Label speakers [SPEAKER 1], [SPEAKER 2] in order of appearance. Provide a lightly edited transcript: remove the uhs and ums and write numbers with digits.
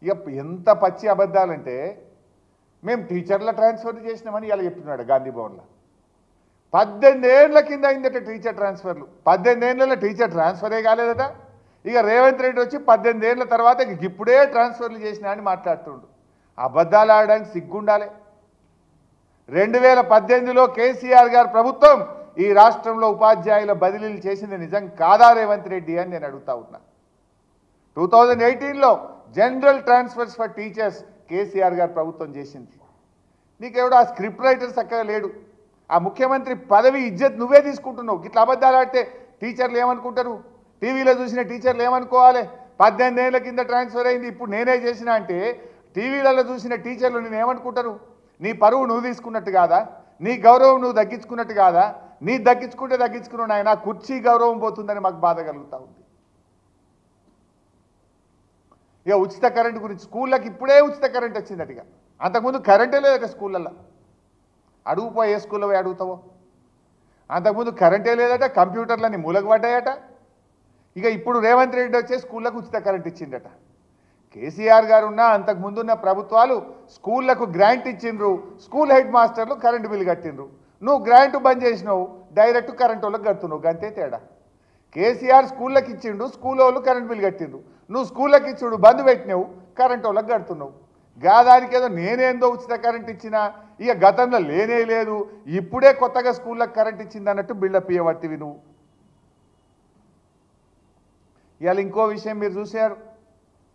[SPEAKER 1] ఇక ఎంత పచ్చి అబద్ధాలంటే మేము టీచర్ల ట్రాన్స్ఫర్ చేసినామని ఇలా చెప్తున్నాడు గాంధీ భవన్లో. 18 ఏళ్ల కింద అయిందట టీచర్ ట్రాన్స్ఫర్లు. 18 ఏళ్లలో టీచర్ ట్రాన్స్ఫరే కాలేదట. ఇక రేవంత్ రెడ్డి వచ్చి 18 ఏళ్ల తర్వాత ఇప్పుడే ట్రాన్స్ఫర్లు చేసినా అని మాట్లాడుతుండు. అబద్ధాలు ఆడడానికి సిగ్గుండాలి. 2018లో కేసీఆర్ గారు ప్రభుత్వం ఈ రాష్ట్రంలో ఉపాధ్యాయుల బదిలీలు చేసింది నిజం కాదా రేవంత్ రెడ్డి అని నేను అడుగుతా ఉన్నా. 2018లో general transfers for teachers KCR గారు ప్రభుత్వం చేసింది. నీకెవడో ఆ స్క్రిప్ట్ రైటర్ చక్కగా లేడు. ఆ ముఖ్యమంత్రి పదవి ఇజ్జత్ నువ్వే తీసుకుంటున్నావు. ఇట్లా అబద్ధాలు ఆడితే టీచర్లు ఏమనుకుంటారు? టీవీలో చూసిన టీచర్లు ఏమనుకోవాలి? 18 ఏళ్ల కింద ట్రాన్స్ఫర్ అయింది, ఇప్పుడు నేనే చేసిన అంటే టీవీలలో చూసిన టీచర్లు నేను ఏమనుకుంటారు? నీ పరువు నువ్వు తీసుకున్నట్టు కాదా? నీ గౌరవం నువ్వు దక్కించుకున్నట్టు కాదా? నీ దక్కించుకుంటే దక్కించుకున్నావు ఆయన కుర్చీ గౌరవం పోతుందని మాకు బాధ కలుగుతూ ఉంది. ఇక ఉచిత కరెంటు గురించి స్కూళ్ళకి ఇప్పుడే ఉచిత కరెంట్ వచ్చిందట. ఇక అంతకుముందు కరెంటే లేదట స్కూళ్ళల్లో. అడుగుపోయి ఏ స్కూల్లో పోయి అడుగుతావో. అంతకుముందు కరెంటే లేదట, కంప్యూటర్లన్నీ మూలకు పడ్డాయట. ఇక ఇప్పుడు రేవంత్ రెడ్డి వచ్చే స్కూళ్ళకు ఉచిత కరెంట్ ఇచ్చిందట. కేసీఆర్ గారు ఉన్న అంతకుముందున్న ప్రభుత్వాలు స్కూళ్లకు గ్రాంట్ ఇచ్చిండ్రు, స్కూల్ హెడ్ మాస్టర్లు కరెంటు బిల్లు కట్టిండ్రు. నువ్వు గ్రాంట్ బంద్ చేసినావు, డైరెక్ట్ కరెంట్ వాళ్ళకి కడుతున్నావు. గంతే తేడా. కేసీఆర్ స్కూళ్ళకి ఇచ్చిండు, స్కూల్ వాళ్ళు కరెంట్ బిల్లు కట్టిండ్రు. నువ్వు స్కూళ్ళకి ఇచ్చిండు, బంద్ పెట్టినావు, కరెంట్ వాళ్ళకి కడుతున్నావు. గాదానికి ఏదో నేనేందో ఉచిత కరెంట్ ఇచ్చినా ఇక గతంలో లేనే లేదు, ఇప్పుడే కొత్తగా స్కూళ్ళకి కరెంట్ ఇచ్చింది అన్నట్టు బిల్డప్ ఇవ్వబట్టివి నువ్వు. ఇవాళ ఇంకో విషయం మీరు చూశారు.